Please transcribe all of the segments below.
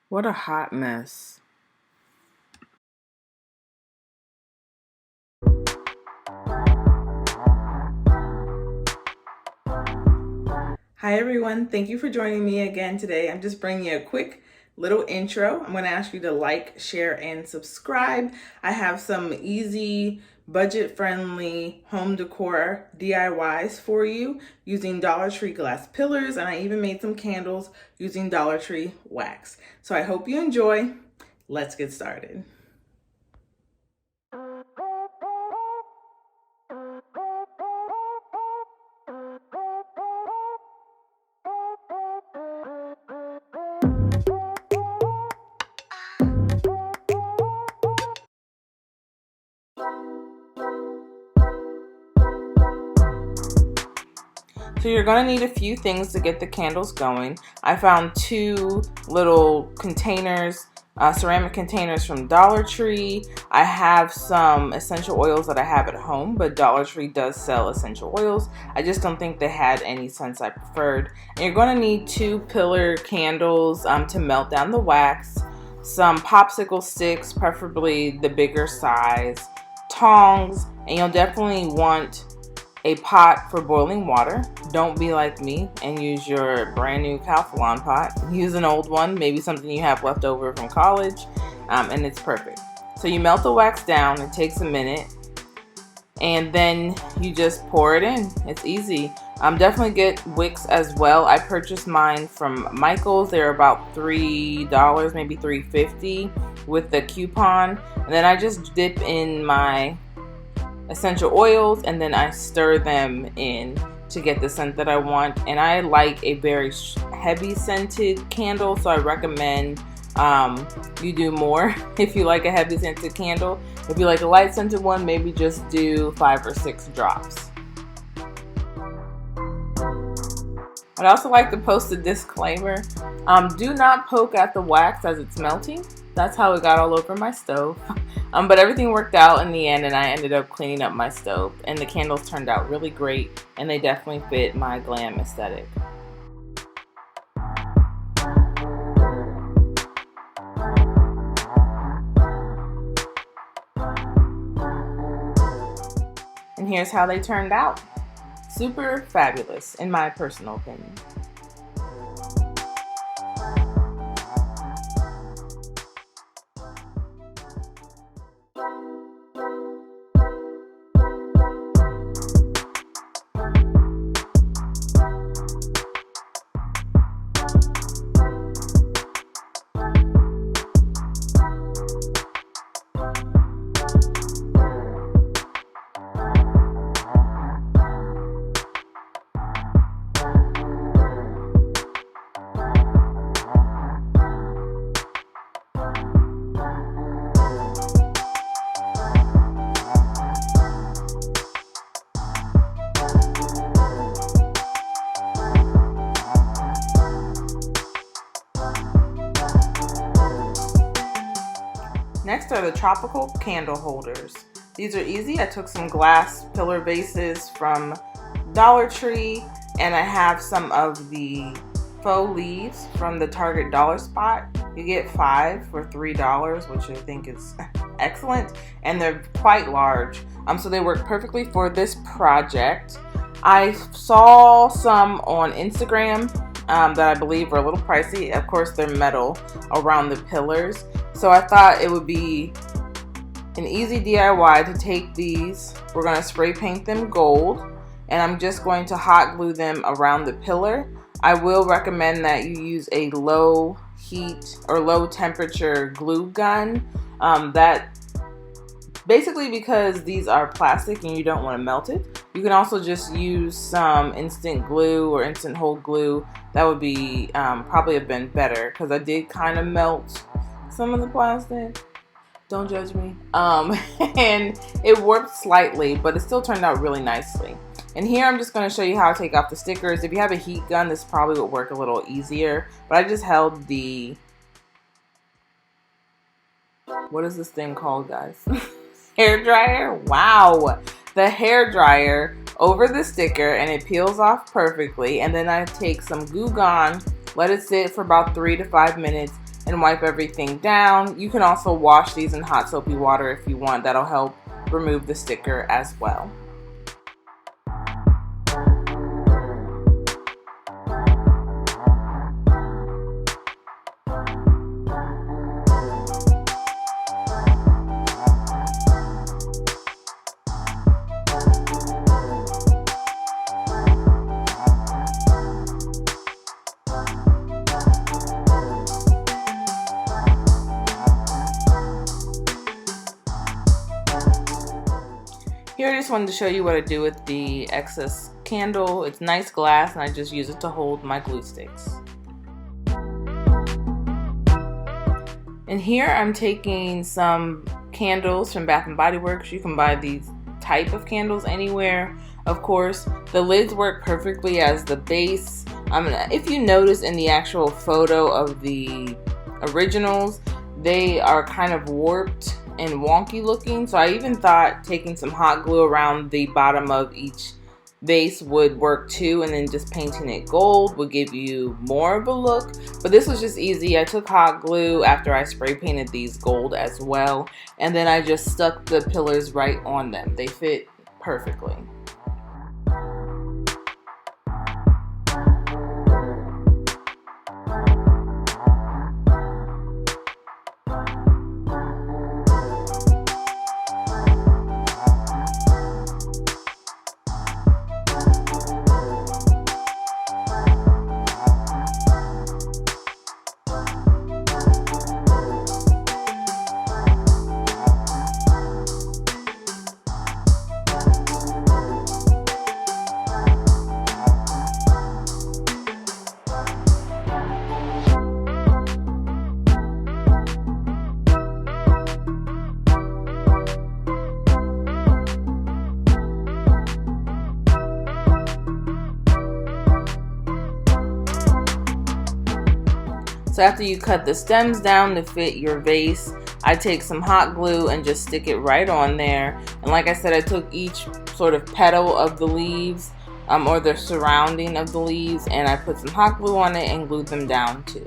What a hot mess. Hi everyone, thank you for joining me again today. I'm just bringing you a quick little intro. I'm going to ask you to like, share, and subscribe. I have some easy, budget-friendly home decor DIYs for you using Dollar Tree glass pillars, and I even made some candles using Dollar Tree wax. So I hope you enjoy. Let's get started. So you're going to need a few things to get the candles going. I found two little containers, ceramic containers from Dollar Tree. I have some essential oils that I have at home, but Dollar Tree does sell essential oils. I just don't think they had any scents I preferred. And you're going to need 2 pillar candles to melt down the wax, some popsicle sticks, preferably the bigger size, tongs, and you'll definitely want a pot for boiling water. Don't be like me and use your brand new Calphalon pot. Use an old one, maybe something you have left over from college, and it's perfect. So you melt the wax down, it takes a minute, and then you just pour it in. It's easy. Definitely get wicks as well. I purchased mine from Michael's. They're about $3, maybe $3.50 with the coupon. And then I just dip in my essential oils and then I stir them in to get the scent that I want. And I like a very heavy scented candle, so I recommend you do more if you like a heavy scented candle. If you like a light scented one, maybe just do 5 or 6 drops. I'd also like to post a disclaimer. Do not poke at the wax as it's melting. That's how it got all over my stove. But everything worked out in the end, and I ended up cleaning up my stove. And the candles turned out really great, and they definitely fit my glam aesthetic. And here's how they turned out. Super fabulous, in my personal opinion. Next are the tropical candle holders. These are easy. I took some glass pillar vases from Dollar Tree, and I have some of the faux leaves from the Target Dollar Spot. You get 5 for $3, which I think is excellent, and they're quite large. So they work perfectly for this project. I saw some on Instagram that I believe are a little pricey. Of course, they're metal around the pillars. So I thought it would be an easy DIY to take these. We're going to spray paint them gold, and I'm just going to hot glue them around the pillar. I will recommend that you use a low heat or low temperature glue gun. That basically because these are plastic and you don't want to melt it. You can also just use some instant glue or instant hold glue. That would be probably have been better because I did kind of melt some of the plastic. Don't judge me. And it warped slightly, but it still turned out really nicely. And here I'm just going to show you how to take off the stickers. If you have a heat gun, this probably would work a little easier. But I just held the, what is this thing called, guys? Hair dryer? Wow. The hair dryer over the sticker, and it peels off perfectly. And then I take some Goo Gone, let it sit for about 3 to 5 minutes, and wipe everything down. You can also wash these in hot soapy water if you want. That'll help remove the sticker as well. Here I just wanted to show you what I do with the excess candle. It's nice glass and I just use it to hold my glue sticks. And here I'm taking some candles from Bath & Body Works. You can buy these type of candles anywhere. Of course, the lids work perfectly as the base. If you notice in the actual photo of the originals, they are kind of warped and wonky looking, so I even thought taking some hot glue around the bottom of each vase would work too, and then just painting it gold would give you more of a look. But this was just easy. I took hot glue after I spray painted these gold as well, and then I just stuck the pillars right on them. They fit perfectly. So after you cut the stems down to fit your vase, I take some hot glue and just stick it right on there. And like I said, I took each sort of petal of the leaves or the surrounding of the leaves, and I put some hot glue on it and glued them down too.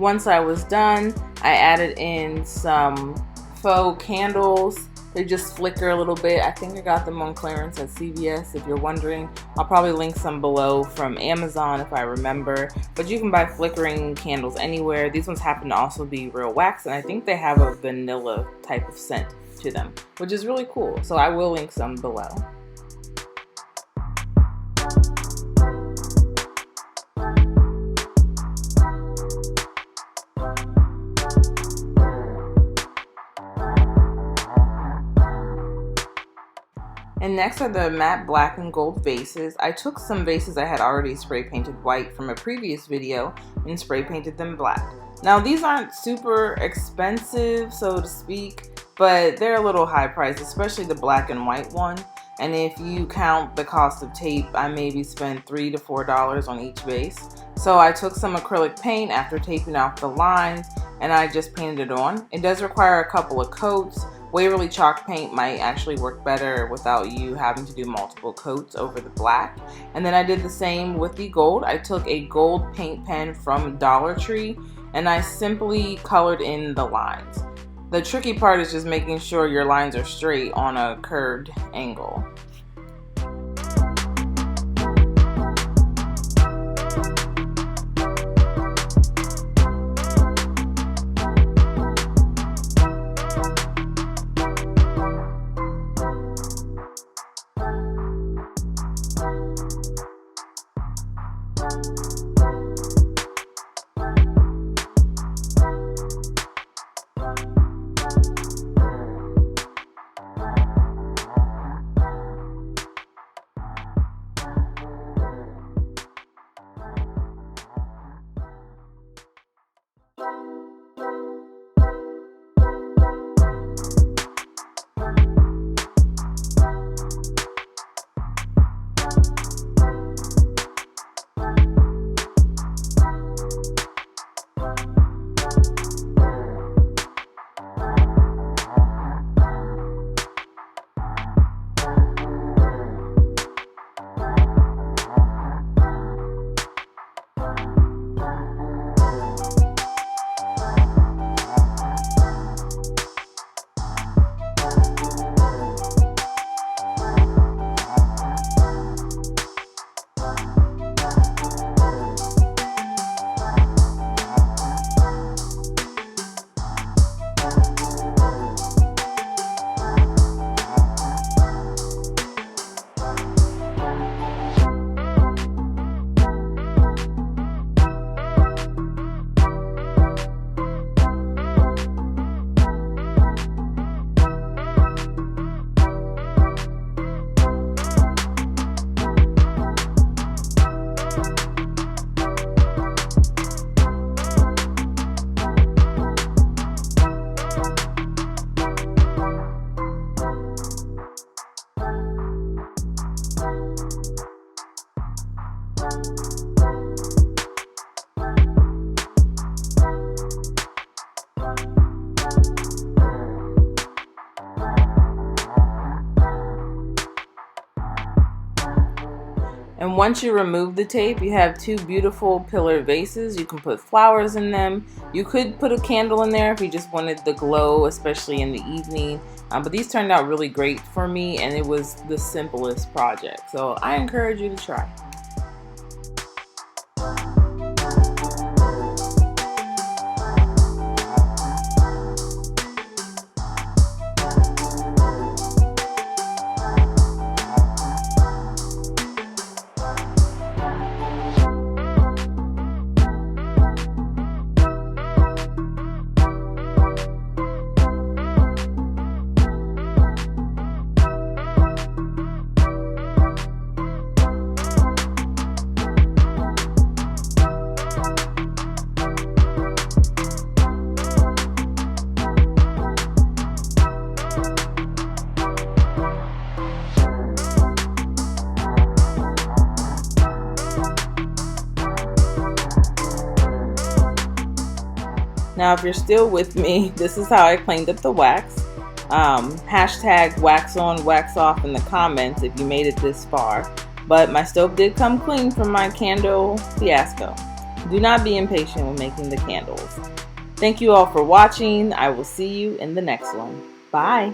Once I was done, I added in some faux candles. They just flicker a little bit. I think I got them on clearance at CVS, if you're wondering. I'll probably link some below from Amazon if I remember. But you can buy flickering candles anywhere. These ones happen to also be real wax, and I think they have a vanilla type of scent to them, which is really cool. So I will link some below. And next are the matte black and gold vases. I took some vases I had already spray painted white from a previous video and spray painted them black. Now these aren't super expensive, so to speak, but they're a little high priced, especially the black and white one. And if you count the cost of tape, I maybe spent $3 to $4 on each vase. So I took some acrylic paint after taping off the lines and I just painted it on. It does require a couple of coats. Waverly chalk paint might actually work better without you having to do multiple coats over the black. And then I did the same with the gold. I took a gold paint pen from Dollar Tree and I simply colored in the lines. The tricky part is just making sure your lines are straight on a curved angle. And once you remove the tape, you have two beautiful pillar vases. You can put flowers in them. You could put a candle in there if you just wanted the glow, especially in the evening. But these turned out really great for me, and it was the simplest project. So I encourage you to try. Now, if you're still with me, this is how I cleaned up the wax. Hashtag wax on, wax off in the comments if you made it this far. But my stove did come clean from my candle fiasco. Do not be impatient when making the candles. Thank you all for watching. I will see you in the next one. Bye.